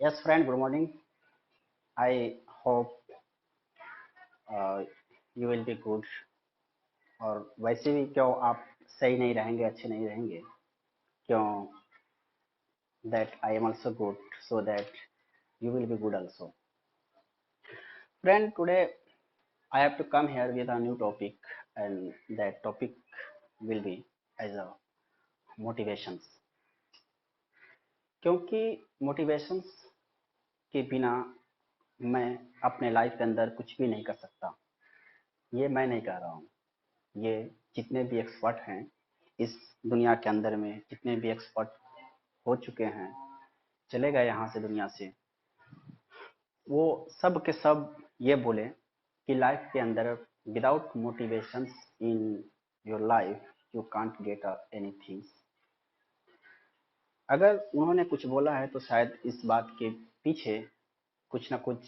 Yes, friend, good morning. I hope uh, you will be good. और वैसे भी क्यों आप सही नहीं रहेंगे, अच्छे नहीं रहेंगे, क्यों that I am also good, so that you will be good also. Friend, today I have to come here with a new topic, and that topic will be as a motivations. क्योंकि motivations के बिना मैं अपने life के अंदर कुछ भी नहीं कर सकता। ये मैं नहीं कह रहा हूँ, ये जितने भी एक्सपर्ट हैं इस दुनिया के अंदर में, जितने भी एक्सपर्ट हो चुके हैं, चले गए यहाँ से दुनिया से, वो सब के सब ये बोले कि लाइफ के अंदर without motivations in your life you can't get anything. अगर उन्होंने कुछ बोला है तो शायद इस बात के पीछे कुछ ना कुछ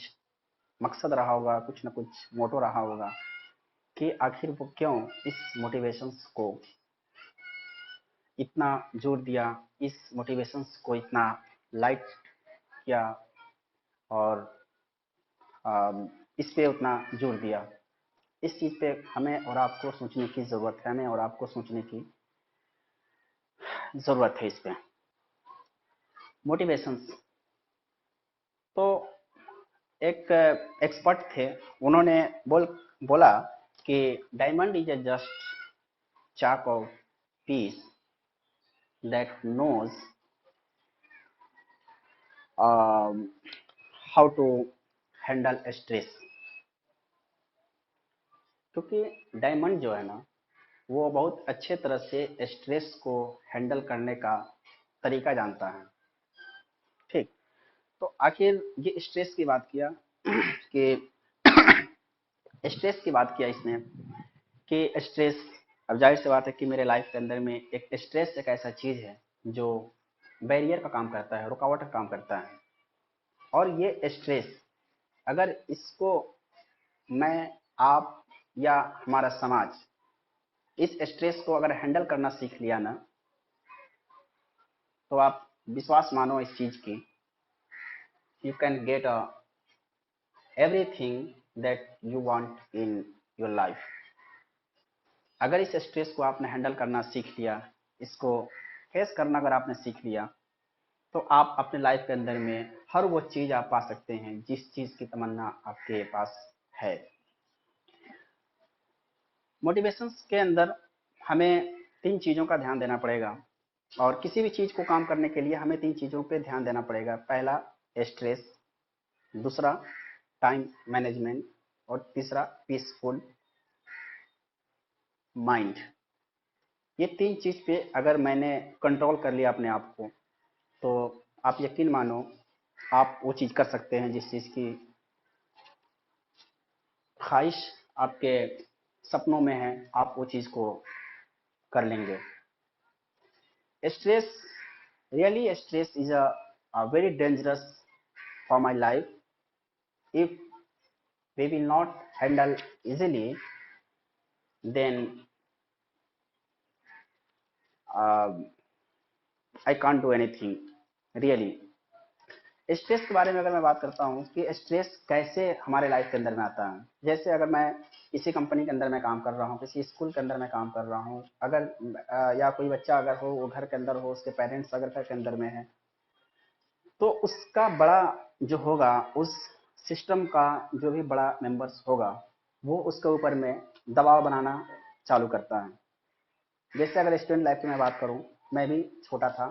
मकसद रहा होगा, कुछ ना कुछ मोटो रहा होगा कि आखिर वो क्यों इस मोटिवेशंस को इतना जोर दिया, इस मोटिवेशंस को इतना लाइट किया और इस पे उतना जोर दिया। इस चीज़ पे हमें और आपको सोचने की ज़रूरत है, हमें और आपको सोचने की ज़रूरत है इस पे। मोटिवेशंस तो एक एक्सपर्ट थे, उन्होंने बोला कि diamond is a just chalk of piece that knows how to handle stress. क्योंकि डायमंड जो है ना, वो बहुत अच्छे तरह से स्ट्रेस को हैंडल करने का तरीका जानता है। ठीक, तो आखिर ये स्ट्रेस की बात किया कि स्ट्रेस की बात किया इसने कि स्ट्रेस, अब जाहिर सी बात है कि मेरे लाइफ के अंदर में एक स्ट्रेस एक ऐसा चीज है जो बैरियर का काम करता है, रुकावट का काम करता है। और ये स्ट्रेस अगर इसको मैं, आप या हमारा समाज इस स्ट्रेस को अगर हैंडल करना सीख लिया ना, तो आप विश्वास मानो इस चीज की, you can get everything that you want in your life. अगर इस स्ट्रेस को आपने हैंडल करना सीख लिया, इसको फेस करना अगर आपने सीख लिया, तो आप अपने लाइफ के अंदर में हर वो चीज आप पा सकते हैं जिस चीज की तमन्ना आपके पास है। मोटिवेशंस के अंदर हमें तीन चीजों का ध्यान देना पड़ेगा, और किसी भी चीज को काम करने के लिए हमें तीन चीजों पे ध्यान देना पड़ेगा। पहला स्ट्रेस, दूसरा टाइम मैनेजमेंट, और तीसरा पीसफुल माइंड। ये तीन चीज पे अगर मैंने कंट्रोल कर लिया अपने आप को, तो आप यकीन मानो आप वो चीज कर सकते हैं जिस चीज की ख्वाहिश आपके सपनों में है, आप वो चीज को कर लेंगे। Stress, really stress is a very dangerous for my life. If we will not handle easily, then uh, I can't do anything really। Stress के बारे में अगर मैं बात करता हूँ कि स्ट्रेस कैसे हमारे लाइफ के अंदर में आता है, जैसे अगर मैं किसी कंपनी के अंदर में काम कर रहा हूँ, किसी स्कूल के अंदर में काम कर रहा हूँ, अगर या कोई बच्चा अगर हो, वो घर के अंदर हो, उसके पेरेंट्स अगर घर के अंदर में है, तो उसका बड़ा जो होगा, उस सिस्टम का जो भी बड़ा मेंबर्स होगा, वो उसके ऊपर में दबाव बनाना चालू करता है। जैसे अगर स्टूडेंट लाइफ की मैं बात करूं, मैं भी छोटा था,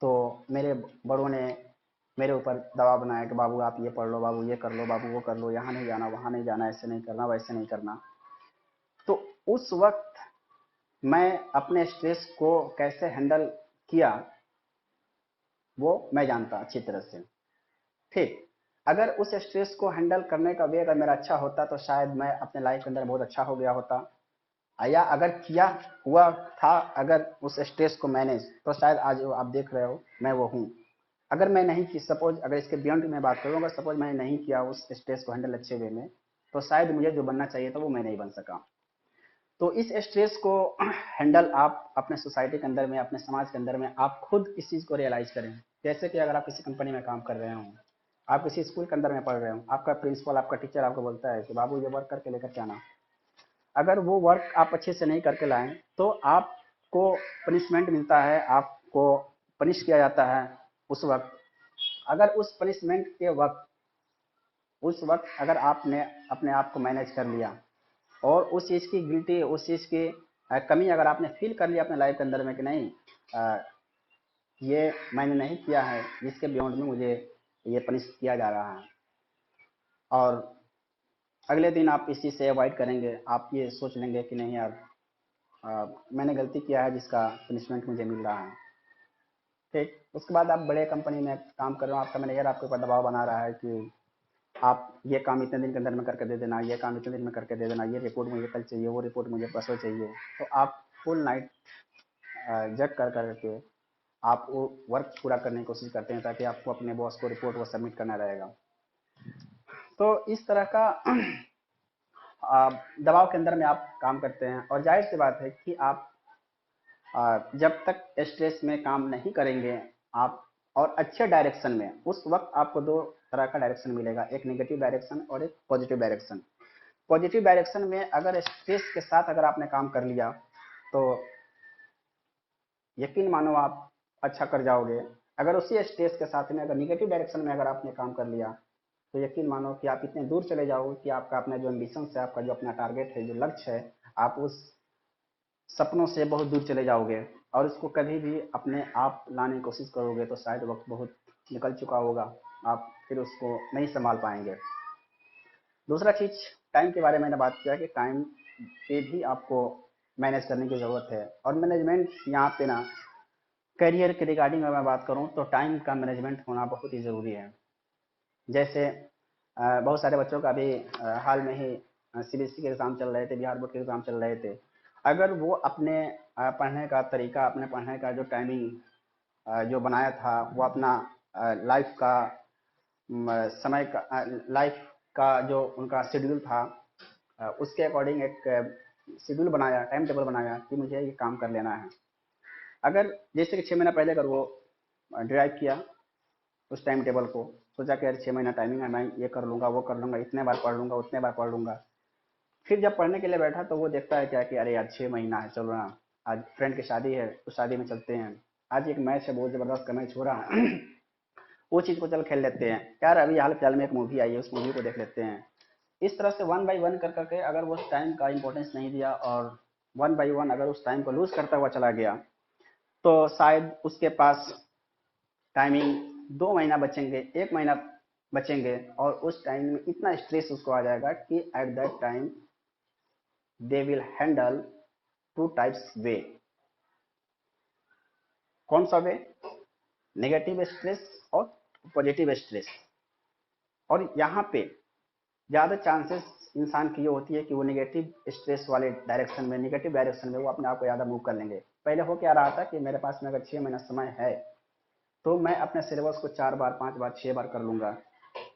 तो मेरे बड़ों ने मेरे ऊपर दबाव बनाया कि बाबू आप ये पढ़ लो, बाबू ये कर लो, बाबू वो कर लो, यहाँ नहीं जाना, वहाँ नहीं जाना, ऐसे नहीं करना, वैसे नहीं करना। तो उस वक्त मैं अपने स्ट्रेस को कैसे हैंडल किया, वो मैं जानता अच्छी तरह से। ठीक, अगर उस स्ट्रेस को हैंडल करने का वे अगर मेरा अच्छा होता, तो शायद मैं अपने लाइफ के अंदर बहुत अच्छा हो गया होता, या अगर किया हुआ था अगर उस स्ट्रेस को मैनेज, तो शायद आज आप देख रहे हो मैं वो हूँ। अगर मैं नहीं की, सपोज अगर इसके बियॉन्ड मैं बात करूँ, अगर सपोज मैंने नहीं किया उस स्ट्रेस को हैंडल अच्छे वे में, तो शायद मुझे जो बनना चाहिए था वो मैं नहीं बन सका। तो इस स्ट्रेस को हैंडल आप अपने सोसाइटी के अंदर में, अपने समाज के अंदर में आप खुद इस चीज़ को रियलाइज करें जैसे कि अगर आप किसी कंपनी में काम कर रहे हो, आप किसी स्कूल के अंदर में पढ़ रहे हो, आपका प्रिंसिपल, आपका टीचर आपको बोलता है कि बाबू ये वर्क करके लेकर के आना। अगर वो वर्क आप अच्छे से नहीं करके लाएं तो आपको पनिशमेंट मिलता है, आपको पनिश किया जाता है उस वक्त। अगर उस पनिशमेंट के वक्त, उस वक्त अगर आपने अपने आप को मैनेज कर लिया और उस चीज़ की गिल्टी, उस चीज़ की कमी अगर आपने फील कर लिया अपने लाइफ के अंदर में कि नहीं, अ, ये मैंने नहीं किया है, जिसके बियॉन्ड में मुझे ये पनिश किया जा रहा है, और अगले दिन आप इस चीज़ से अवॉइड करेंगे, आप ये सोच लेंगे कि नहीं यार, मैंने गलती किया है जिसका पनिशमेंट मुझे मिल रहा है। ठीक, उसके बाद आप बड़े कंपनी में काम कर रहे हो, आपका मैनेजर आपके ऊपर दबाव बना रहा है कि आप ये काम इतने दिन के अंदर में करके दे देना, ये काम इतने दिन में करके दे देना, ये रिपोर्ट मुझे कल चाहिए, वो रिपोर्ट मुझे परसों चाहिए। तो आप फुल नाइट जग कर करके आप वो वर्क पूरा करने की कोशिश करते हैं ताकि आपको अपने बॉस को रिपोर्ट वो सबमिट करना रहेगा। तो इस तरह का दबाव के अंदर में आप काम करते हैं, और जाहिर सी बात है कि आप जब तक स्ट्रेस में काम नहीं करेंगे आप, और अच्छे डायरेक्शन में, उस वक्त आपको दो तरह का डायरेक्शन मिलेगा, एक नेगेटिव डायरेक्शन और एक पॉजिटिव डायरेक्शन। पॉजिटिव डायरेक्शन में अगर स्ट्रेस के साथ अगर आपने काम कर लिया तो यकीन मानो आप अच्छा कर जाओगे। अगर उसी स्ट्रेस के साथ में अगर निगेटिव डायरेक्शन में अगर आपने काम कर लिया तो यकीन मानो कि आप इतने दूर चले जाओगे कि आपका अपना जो एम्बिशन है, आपका जो अपना टारगेट है, जो लक्ष्य है, आप उस सपनों से बहुत दूर चले जाओगे, और इसको कभी भी अपने आप लाने की कोशिश करोगे तो शायद वक्त बहुत निकल चुका होगा, आप फिर उसको नहीं संभाल पाएंगे। दूसरा चीज, टाइम के बारे में मैंने बात किया कि टाइम पे भी आपको मैनेज करने की ज़रूरत है, और मैनेजमेंट यहाँ पे ना, करियर के रिगार्डिंग अगर मैं बात करूँ तो टाइम का मैनेजमेंट होना बहुत ही ज़रूरी है। जैसे बहुत सारे बच्चों का अभी हाल में ही सीबीएसई के एग्ज़ाम चल रहे थे, बिहार बोर्ड के एग्ज़ाम चल रहे थे। अगर वो अपने पढ़ने का तरीका, अपने पढ़ने का जो टाइमिंग जो बनाया था, वो अपना लाइफ का समय का, लाइफ का जो उनका शेड्यूल था, उसके अकॉर्डिंग एक शेड्यूल बनाया, टाइम टेबल बनाया कि मुझे ये काम कर लेना है। अगर जैसे कि 6 महीना पहले अगर वो ड्राइव किया उस टाइम टेबल को, सोचा कि यार 6 महीना टाइमिंग है, मैं ये कर लूँगा, वो कर लूँगा, इतने बार पढ़ लूँगा, उतने बार पढ़ लूँगा। फिर जब पढ़ने के लिए बैठा तो वो देखता है क्या कि अरे यार 6 महीना है, चलो ना, आज फ्रेंड की शादी है तो शादी में चलते हैं, आज एक मैच है, बहुत ज़बरदस्त का मैच हो रहा है वो चीज़ को चल खेल लेते हैं, यार अभी हाल फिलहाल में एक मूवी आई है, उस मूवी को देख लेते हैं। इस तरह से वन बाई वन कर करके अगर वो उस टाइम का इंपॉर्टेंस नहीं दिया, और वन बाई वन अगर उस टाइम को लूज करता हुआ चला गया, तो शायद उसके पास टाइमिंग 2 महीना बचेंगे, 1 महीना बचेंगे, और उस टाइम में इतना स्ट्रेस उसको आ जाएगा कि at that time they will handle two types way. कौन सा वे? नेगेटिव स्ट्रेस और पॉजिटिव स्ट्रेस। और यहाँ पे ज़्यादा चांसेस इंसान की ये होती है कि वो नेगेटिव स्ट्रेस वाले डायरेक्शन में, नेगेटिव डायरेक्शन में वो अपने आप को ज़्यादा मूव कर लेंगे। पहले हो क्या रहा था कि मेरे पास में अगर 6 महीना समय है तो मैं अपने सिलेबस को 4 बार, 5 बार, 6 बार कर लूँगा।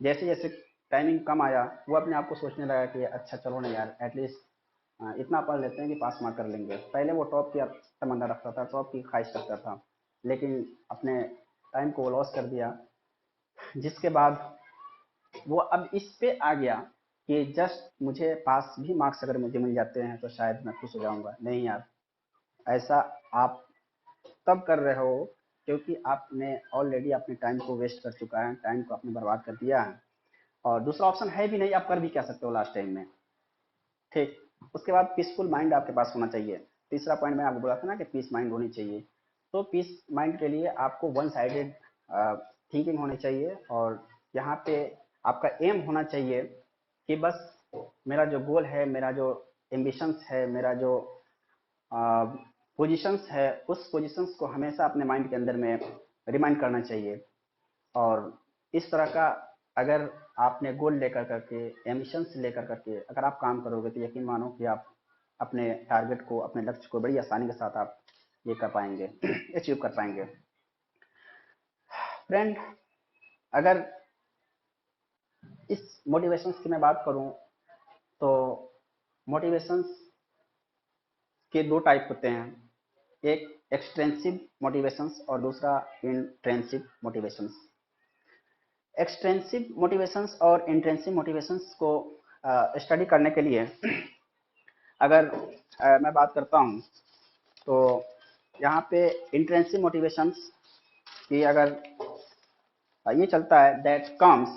जैसे जैसे टाइमिंग कम आया, वो अपने आप को सोचने लगा कि अच्छा चलो ना यार, एटलीस्ट इतना पढ़ लेते हैं कि पास मार्क कर लेंगे। पहले वो टॉप की तमन्ना रखता था, टॉप की ख्वाहिश रखता था, लेकिन अपने टाइम को लॉस कर दिया, जिसके बाद वो अब इस पे आ गया कि जस्ट मुझे पास भी मार्क्स अगर मुझे मिल जाते हैं तो शायद मैं खुश हो जाऊंगा। नहीं यार, ऐसा आप तब कर रहे हो क्योंकि आपने ऑलरेडी अपने टाइम को वेस्ट कर चुका है, टाइम को आपने बर्बाद कर दिया है, और दूसरा ऑप्शन है भी नहीं, आप कर भी क्या सकते हो लास्ट टाइम में। ठीक, उसके बाद पीसफुल माइंड आपके पास होना चाहिए। तीसरा पॉइंट मैं आपको बोला था ना कि पीस माइंड होनी चाहिए। तो पीस माइंड के लिए आपको वन साइडेड थिंकिंग होनी चाहिए, और यहाँ पे आपका एम होना चाहिए कि बस मेरा जो गोल है, मेरा जो एम्बिशंस है, मेरा जो पोजीशंस है, उस पोजीशंस को हमेशा अपने माइंड के अंदर में रिमाइंड करना चाहिए। और इस तरह का अगर आपने गोल लेकर करके, एम्बिशंस लेकर करके अगर आप काम करोगे तो यकीन मानो कि आप अपने टारगेट को, अपने लक्ष्य को बड़ी आसानी के साथ आप ये कर पाएंगे अचीव कर पाएंगे। फ्रेंड, अगर इस मोटिवेशंस की मैं बात करूं तो मोटिवेशंस के दो टाइप होते हैं, एक एक्सट्रेंसिव मोटिवेशंस और दूसरा इंट्रेंसिव मोटिवेशंस। एक्सट्रेंसिव मोटिवेशंस और इंट्रेंसिव मोटिवेशंस को स्टडी करने के लिए अगर मैं बात करता हूँ तो यहाँ पे इंट्रेंसिव मोटिवेशंस की अगर ये चलता है that comes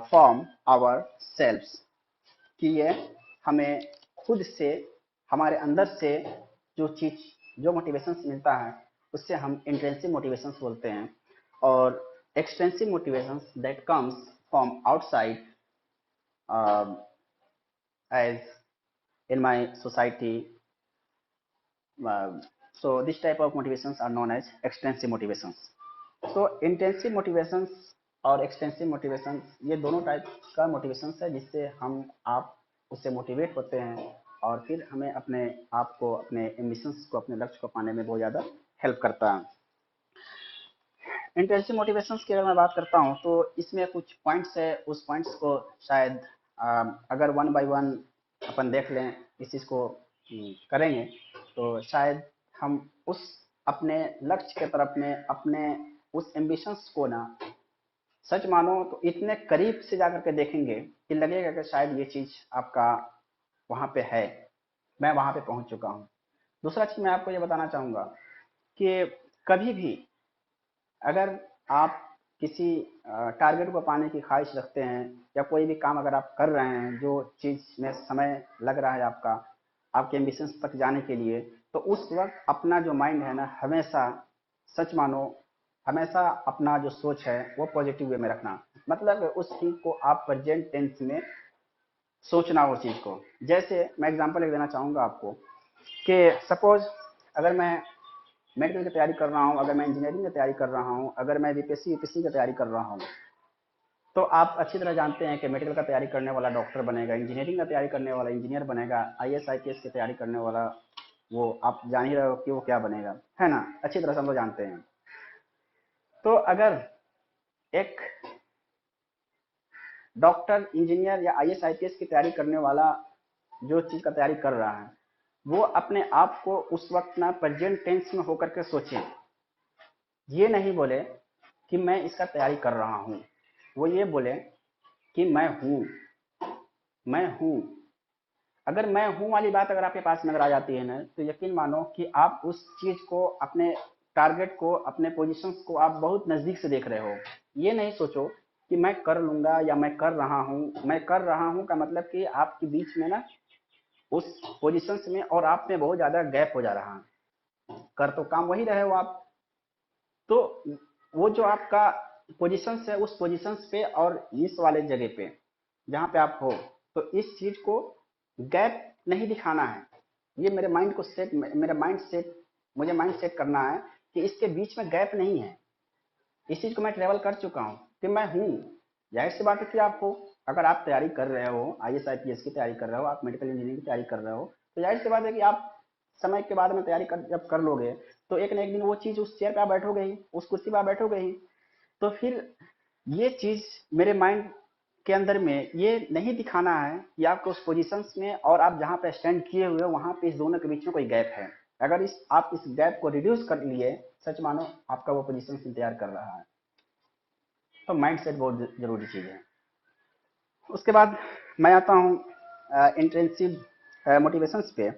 from our selfs, कि ये हमें खुद से, हमारे अंदर से जो मोटिवेशंस मिलता है उससे हम इंट्रेंसिव मोटिवेशंस बोलते हैं। और extensive motivations that comes from outside as in my society, so this type of motivations are known as extensive motivations। तो इंटेंसिव मोटिवेशंस और एक्सटेंसिव मोटिवेशंस ये दोनों टाइप का मोटिवेशंस है जिससे आप उससे मोटिवेट होते हैं और फिर हमें अपने आप को, अपने एम्बिशंस को, अपने लक्ष्य को पाने में बहुत ज़्यादा हेल्प करता है। इंटेंसिव मोटिवेशंस की अगर मैं बात करता हूँ तो इसमें कुछ पॉइंट्स है, उस पॉइंट्स को शायद अगर वन बाय वन अपन देख लें, इस चीज़ को करेंगे तो शायद हम उस अपने लक्ष्य के तरफ में अपने उस एम्बिशंस को ना, सच मानो तो इतने करीब से जाकर के देखेंगे कि लगेगा कि शायद ये चीज़ आपका वहाँ पे है, मैं वहाँ पे पहुँच चुका हूँ। दूसरा चीज़ मैं आपको ये बताना चाहूँगा कि कभी भी अगर आप किसी टारगेट को पाने की ख्वाहिश रखते हैं या कोई भी काम अगर आप कर रहे हैं जो चीज़ में समय लग रहा है आपका आपके एम्बिशंस तक जाने के लिए, तो उस वक्त अपना जो माइंड है ना, हमेशा, सच मानो, हमेशा अपना जो सोच है वो पॉजिटिव वे में रखना। मतलब उस चीज़ को आप प्रेजेंट टेंस में सोचना, वो चीज़ को। जैसे मैं एग्जांपल एक देना चाहूँगा आपको कि सपोज अगर मैं मेडिकल की तैयारी कर रहा हूँ, अगर मैं इंजीनियरिंग की तैयारी कर रहा हूँ, अगर मैं बीपीएससी यूपीएससी की तैयारी कर रहा हूँ, तो आप अच्छी तरह जानते हैं कि मेडिकल का तैयारी करने वाला डॉक्टर बनेगा, इंजीनियरिंग का तैयारी करने वाला इंजीनियर बनेगा, आईएएस आईपीएस की तैयारी करने वाला वो आप जान ही रहे हो कि वो क्या बनेगा, है ना, अच्छी तरह से हम लोग जानते हैं। तो अगर एक डॉक्टर, इंजीनियर या आईएएस आईपीएस की तैयारी करने वाला जो चीज़ का तैयारी कर रहा है, वो अपने आप को उस वक्त ना प्रेजेंट टेंस में होकर के सोचे, ये नहीं बोले कि मैं इसका तैयारी कर रहा हूँ, वो ये बोले कि मैं हूँ। अगर मैं हूँ वाली बात अगर आपके पास नजर आ जाती है ना, तो यकीन मानो कि आप उस चीज को, अपने टारगेट को, अपने पोजीशंस को आप बहुत नजदीक से देख रहे हो। ये नहीं सोचो कि मैं कर लूंगा या मैं कर रहा हूँ। मैं कर रहा हूँ का मतलब कि आपके बीच में ना उस पोजीशंस में और आप में बहुत ज्यादा गैप हो जा रहा है। कर तो काम वही रहे हो आप, तो वो जो आपका पोजीशंस है उस पोजीशंस पे और इस वाले जगह पे जहाँ पे आप हो, तो इस चीज को गैप नहीं दिखाना है। ये मेरे माइंड को सेट, मेरा माइंड सेट, मुझे माइंड सेट करना है कि इसके बीच में गैप नहीं है। इस चीज को मैं ट्रेवल कर चुका हूँ कि मैं हूँ। जाहिर सी बात है कि आपको, अगर आप तैयारी कर रहे हो, आईएएस आईपीएस की तैयारी कर रहे हो, आप मेडिकल इंजीनियरिंग की तैयारी कर रहे हो, तो जाहिर सी बात है कि आप समय के बाद में तैयारी जब कर लोगे तो एक न एक दिन वो चीज उस चेयर पे आप बैठोगे ही, उस कुर्सी पे आप बैठोगे ही। तो फिर ये चीज मेरे माइंड के अंदर में ये नहीं दिखाना है कि आपको उस पोजीशंस में और आप जहाँ पे स्टैंड किए हुए हो वहाँ पे इस दोनों के बीच में कोई गैप है। अगर आप इस गैप को रिड्यूस कर लिए, सच मानो आपका वो पोजीशन इंतजार कर रहा है। तो माइंड सेट बहुत जरूरी चीज है। उसके बाद मैं आता हूँ इंटेंसिव मोटिवेशंस पे।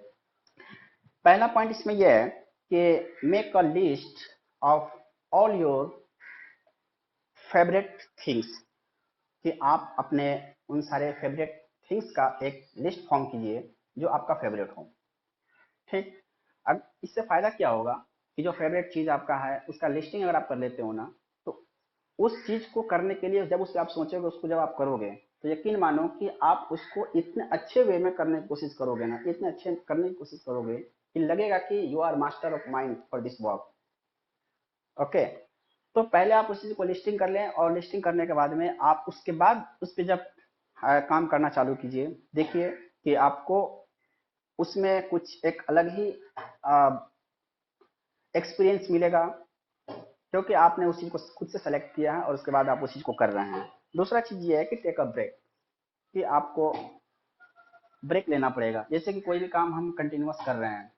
पहला पॉइंट इसमें यह है कि make a list of all your favourite things, कि आप अपने उन सारे फेवरेट थिंग्स का एक लिस्ट फॉर्म कीजिए जो आपका फेवरेट हो। ठीक, अब इससे फायदा क्या होगा कि जो फेवरेट चीज आपका है उसका लिस्टिंग अगर आप कर लेते हो ना, तो उस चीज को करने के लिए जब उससे आप सोचोगे, उसको जब आप करोगे, तो यकीन मानो कि आप उसको इतने अच्छे वे में करने की कोशिश करोगे ना, इतने अच्छे करने की कोशिश करोगे कि लगेगा कि you are master of mind for this work. Okay, तो पहले आप उस चीज को लिस्टिंग कर लें और लिस्टिंग करने के बाद में आप उसके बाद उस पर जब काम करना चालू कीजिए, देखिए कि आपको उसमें कुछ एक अलग ही एक्सपीरियंस मिलेगा, क्योंकि आपने उस चीज को खुद से सेलेक्ट किया है और उसके बाद आप उस चीज को कर रहे हैं। दूसरा चीज ये है कि टेक अ ब्रेक, कि आपको ब्रेक लेना पड़ेगा। जैसे कि कोई भी काम हम कंटिन्यूअस कर रहे हैं,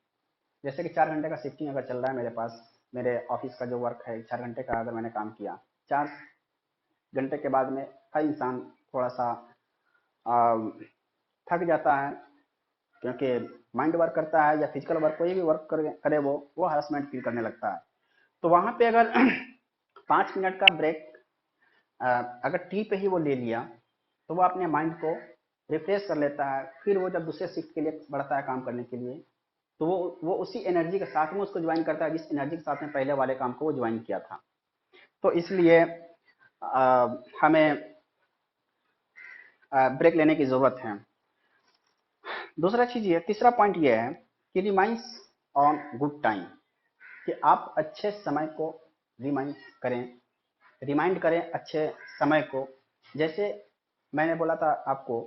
जैसे कि 4 घंटे का शिफ्टिंग अगर चल रहा है मेरे पास, मेरे ऑफिस का जो वर्क है 4 घंटे का अगर मैंने काम किया, 4 घंटे के बाद में हर इंसान थोड़ा सा थक जाता है, क्योंकि माइंड वर्क करता है या फिजिकल वर्क कोई भी वर्क करे वो हरासमेंट फील करने लगता है। तो वहाँ पे अगर 5 मिनट का ब्रेक अगर टी पे ही वो ले लिया तो वो अपने माइंड को रिफ्रेश कर लेता है। फिर वो जब दूसरे शिफ्ट के लिए बढ़ता है काम करने के लिए, तो वो उसी एनर्जी के साथ में उसको ज्वाइन करता है जिस एनर्जी के साथ में पहले वाले काम को वो ज्वाइन किया था। तो इसलिए हमें ब्रेक लेने की ज़रूरत है। दूसरा चीज़ ये, तीसरा पॉइंट ये है कि रिमाइंड्स ऑन गुड टाइम, कि आप अच्छे समय को रिमाइंड करें अच्छे समय को। जैसे मैंने बोला था आपको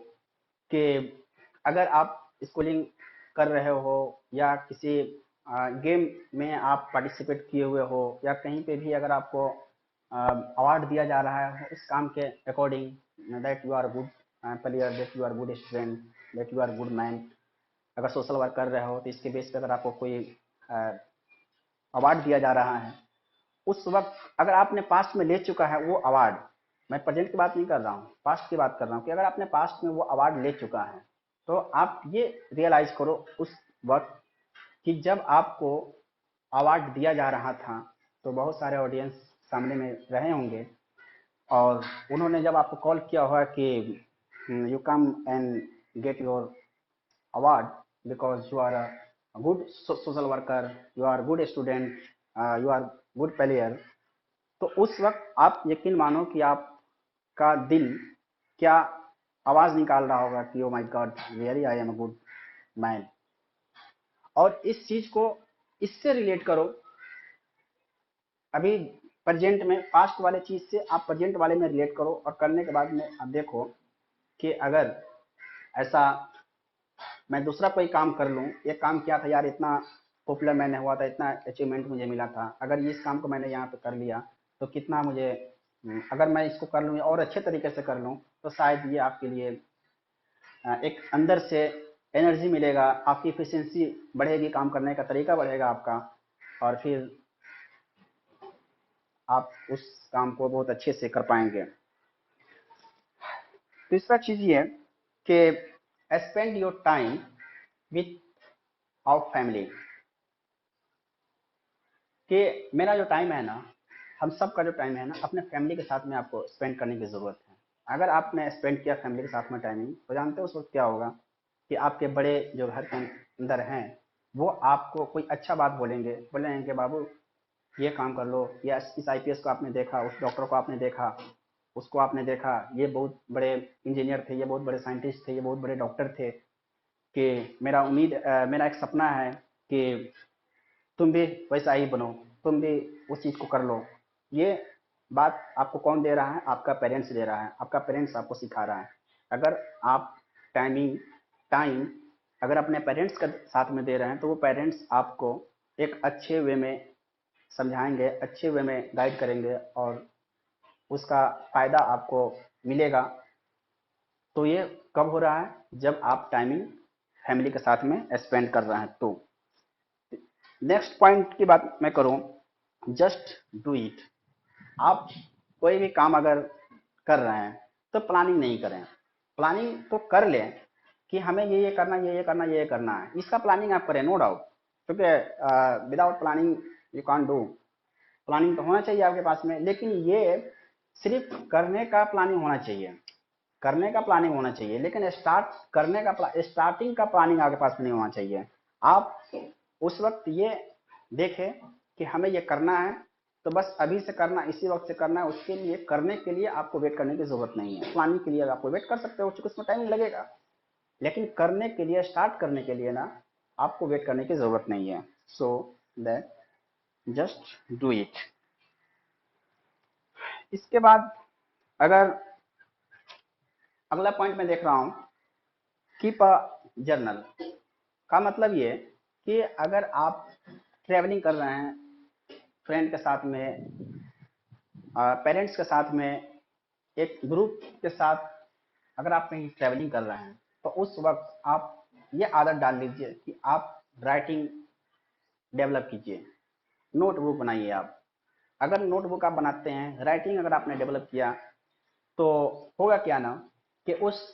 कि अगर आप स्कूलिंग कर रहे हो या किसी गेम में आप पार्टिसिपेट किए हुए हो या कहीं पे भी अगर आपको अवार्ड दिया जा रहा है उस काम के according, that you are good player, that you are good student, that you are good man. अगर सोशल वर्क कर रहे हो तो इसके बेस पे अगर आपको कोई अवार्ड दिया जा रहा है, उस वक्त अगर आपने पास्ट में ले चुका है वो अवार्ड, मैं प्रेजेंट की बात नहीं कर रहा हूँ, पास्ट की बात कर रहा हूँ, कि अगर आपने पास्ट में वो अवार्ड ले चुका है तो आप ये रियलाइज करो उस वक्त कि जब आपको अवार्ड दिया जा रहा था तो बहुत सारे ऑडियंस सामने में रहे होंगे और उन्होंने जब आपको कॉल किया होगा कि you come and get your award because you are a good social worker, you are good student, you are good player। तो उस वक्त आप यकीन मानो कि आपका दिल क्या आवाज निकाल रहा होगा कि oh my God really I am a good man. और इस चीज को इससे रिलेट करो, अभी प्रेजेंट में पास्ट वाले चीज से आप प्रेजेंट वाले में रिलेट करो और करने के बाद में आप देखो कि अगर ऐसा मैं दूसरा कोई काम कर लूँ, ये काम किया था यार, इतना पॉपुलर मैंने हुआ था, इतना अचीवमेंट मुझे मिला था, अगर इस काम को मैंने यहाँ पे कर लिया तो कितना मुझे, अगर मैं इसको कर लूँ और अच्छे तरीके से कर लूँ तो शायद ये आपके लिए एक अंदर से एनर्जी मिलेगा, आपकी इफिशिएंसी बढ़ेगी, काम करने का तरीका बढ़ेगा आपका, और फिर आप उस काम को बहुत अच्छे से कर पाएंगे। तीसरा चीज ये कि spend your time with our family, कि मेरा जो टाइम है ना, हम सब का जो टाइम है ना, अपने फैमिली के साथ में आपको स्पेंड करने की ज़रूरत है। अगर आपने स्पेंड किया फैमिली के साथ में टाइमिंग, तो जानते हो उस वक्त क्या होगा कि आपके बड़े जो घर के अंदर हैं वो आपको कोई अच्छा बात बोलेंगे कि बाबू ये काम कर लो, या इस आईपीएस को आपने देखा, उस डॉक्टर को आपने देखा, उसको आपने देखा, ये बहुत बड़े इंजीनियर थे, ये बहुत बड़े साइंटिस्ट थे, ये बहुत बड़े डॉक्टर थे, कि मेरा एक सपना है कि तुम भी वैसा ही बनो, तुम भी उस चीज़ को कर लो। ये बात आपको कौन दे रहा है? आपका पेरेंट्स दे रहा है, आपका पेरेंट्स आपको सिखा रहा है। अगर आप टाइम अगर अपने पेरेंट्स के साथ में दे रहे हैं तो वो पेरेंट्स आपको एक अच्छे वे में समझाएंगे, अच्छे वे में गाइड करेंगे और उसका फ़ायदा आपको मिलेगा। तो ये कब हो रहा है? जब आप टाइमिंग फैमिली के साथ में स्पेंड कर रहे हैं। तो नेक्स्ट पॉइंट की बात मैं करूं, जस्ट डू इट। आप कोई भी काम अगर कर रहे हैं तो प्लानिंग नहीं करें, प्लानिंग तो कर लें कि हमें ये करना, ये करना, ये करना है, इसका प्लानिंग आप करें, नो डाउट, क्योंकि without planning you can't do. Planning तो होना चाहिए आपके पास में, लेकिन ये सिर्फ करने का प्लानिंग होना चाहिए, करने का प्लानिंग होना चाहिए, लेकिन स्टार्टिंग का प्लानिंग आपके पास नहीं होना चाहिए। आप उस वक्त ये देखें कि हमें ये करना है तो बस अभी से करना, इसी वक्त से करना है, उसके लिए करने के लिए आपको वेट करने की जरूरत नहीं है। प्लानिंग के लिए आपको वेट कर सकते हो, चूंकि उसमें टाइम लगेगा, लेकिन करने के लिए, स्टार्ट करने के लिए ना, आपको वेट करने की जरूरत नहीं है। So that just do it. इसके बाद अगर अगला पॉइंट मैं देख रहा हूं, कीप अ जर्नल, का मतलब ये कि अगर आप ट्रैवलिंग कर रहे हैं फ्रेंड के साथ में, पेरेंट्स के साथ में, एक ग्रुप के साथ अगर आप कहीं ट्रैवलिंग कर रहे हैं तो उस वक्त आप ये आदत डाल लीजिए कि आप राइटिंग डेवलप कीजिए, नोटबुक बनाइए आप। अगर नोटबुक आप बनाते हैं, राइटिंग अगर आपने डेवलप किया, तो होगा क्या ना कि उस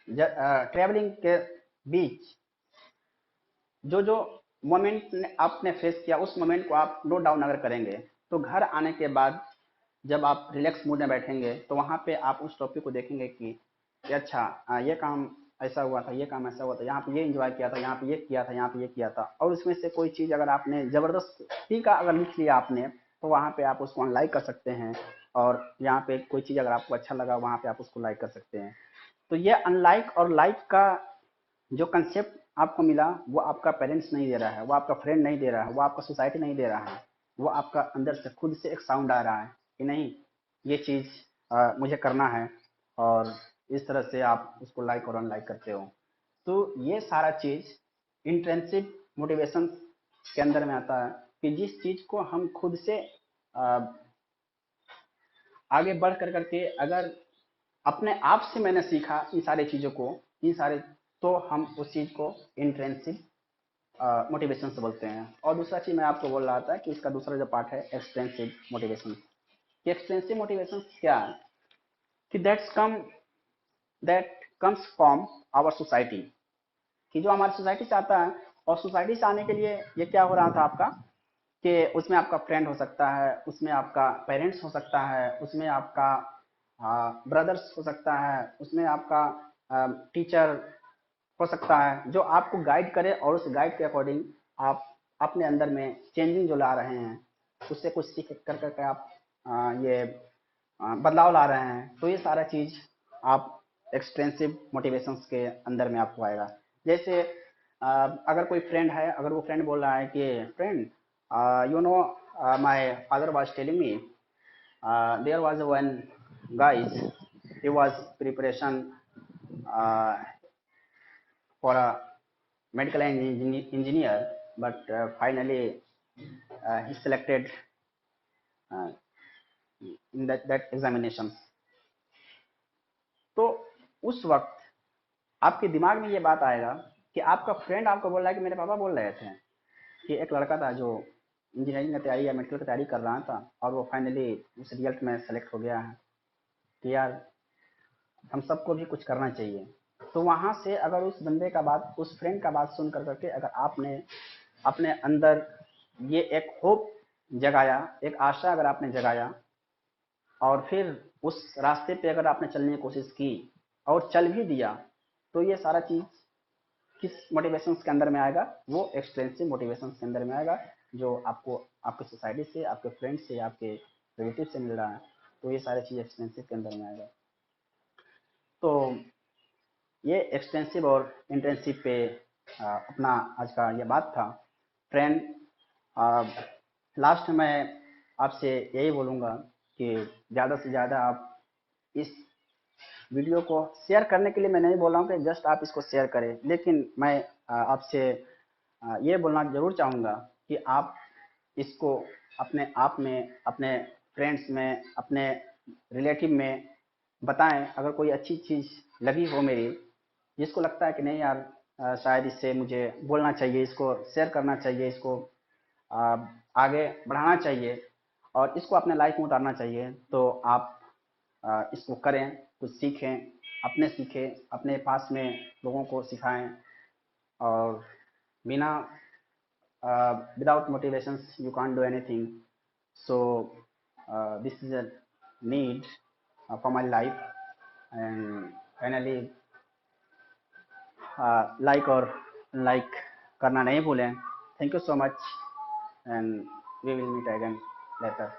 ट्रेवलिंग के बीच जो जो मोमेंट आपने फेस किया, उस मोमेंट को आप नोट डाउन अगर करेंगे, तो घर आने के बाद जब आप रिलैक्स मूड में बैठेंगे, तो वहाँ पे आप उस टॉपिक को देखेंगे कि अच्छा ये काम ऐसा हुआ था, ये काम ऐसा हुआ था, यहाँ पे ये एंजॉय किया था, यहाँ पे ये किया था, यहाँ पे ये किया था। और उसमें से कोई चीज़ अगर आपने ज़बरदस्ती का अगर लिख लिया आपने, तो वहाँ पे आप उसको अनलाइक कर सकते हैं। और यहाँ पे कोई चीज़ अगर आपको अच्छा लगा, वहाँ पे आप उसको लाइक कर सकते हैं। तो ये अनलाइक और लाइक का जो कंसेप्ट आपको मिला, वो आपका पेरेंट्स नहीं दे रहा है, वो आपका फ्रेंड नहीं दे रहा है, वो आपका सोसाइटी नहीं दे रहा है, वो आपका अंदर से खुद से एक साउंड आ रहा है कि नहीं, ये चीज़ मुझे करना है। और इस तरह से आप उसको लाइक और अनलाइक करते हो। तो ये सारा चीज़ इंट्रिंसिक मोटिवेशन के अंदर में आता है कि जिस चीज़ को हम खुद से आगे बढ़ कर करके अगर अपने आप से मैंने सीखा इन सारी चीज़ों को, इन सारे, तो हम उस चीज़ को इंट्रिंसिक मोटिवेशन से बोलते हैं। और दूसरा चीज़ मैं आपको बोल रहा था कि इसका दूसरा जो पार्ट है एक्सटेंसिव मोटिवेशन। कि एक्सटेंसिव मोटिवेशन क्या है कि that comes from our society, कि जो हमारी सोसाइटी से आता है। और सोसाइटी से आने के लिए ये क्या हो रहा था आपका कि उसमें आपका फ्रेंड हो सकता है, उसमें आपका पेरेंट्स हो सकता है, उसमें आपका ब्रदर्स हो सकता है, उसमें आपका टीचर हो सकता है, जो आपको गाइड करे और उस गाइड के अकॉर्डिंग आप अपने अंदर में चेंजिंग जो ला रहे हैं, उससे कुछ सीख कर करके आप ये बदलाव ला रहे हैं। तो ये सारा चीज़ आप एक्सटेंसिव मोटिवेशंस के अंदर में आपको आएगा। जैसे अगर कोई फ्रेंड है, अगर वो फ्रेंड बोल रहा है कि friend you know my father was telling me there was one guys, he was preparation for a medical engineer, but finally he selected uh, in that examination. तो उस वक्त आपके दिमाग में ये बात आएगा कि आपका फ्रेंड आपको बोल रहा है कि मेरे पापा बोल रहे थे कि एक लड़का था जो इंजीनियरिंग की तैयारी या मेडिकल की तैयारी कर रहा था, और वो फाइनली उस रिजल्ट में सेलेक्ट हो गया है। कि यार हम सबको भी कुछ करना चाहिए। तो वहाँ से अगर उस बंदे का बात, उस फ्रेंड का बात सुन कर करके अगर आपने अपने अंदर ये एक होप जगाया, एक आशा अगर आपने जगाया, और फिर उस रास्ते पे अगर आपने चलने की कोशिश की और चल भी दिया, तो ये सारा चीज़ किस मोटिवेशन के अंदर में आएगा? वो एक्सटेंसिव मोटिवेशन के अंदर में आएगा, जो आपको आपके सोसाइटी से, आपके फ्रेंड से, आपके रिलेटिव से मिल रहा है। तो ये सारी चीज़ एक्सटेंसिव के अंदर में आएगा। तो ये एक्सटेंसिव और इंटेंसिव पे अपना आज का ये बात था। फ्रेंड, लास्ट में आपसे यही बोलूँगा कि ज़्यादा से ज़्यादा आप इस वीडियो को शेयर करने के लिए मैं नहीं बोल रहा हूँ कि जस्ट आप इसको शेयर करें, लेकिन मैं आपसे ये बोलना ज़रूर चाहूँगा कि आप इसको अपने आप में, अपने फ्रेंड्स में, अपने रिलेटिव में बताएं। अगर कोई अच्छी चीज़ लगी हो मेरी, जिसको लगता है कि नहीं यार शायद इससे मुझे बोलना चाहिए, इसको शेयर करना चाहिए, इसको आगे बढ़ाना चाहिए और इसको अपने लाइफ में उतारना चाहिए, तो आप इसको करें, कुछ सीखें, अपने सीखें, अपने पास में लोगों को सिखाएं। और बिना without motivations you can't do anything. So this is a need for my life. And finally like और लाइक करना नहीं भूलें। Thank you so much and we will meet again letter.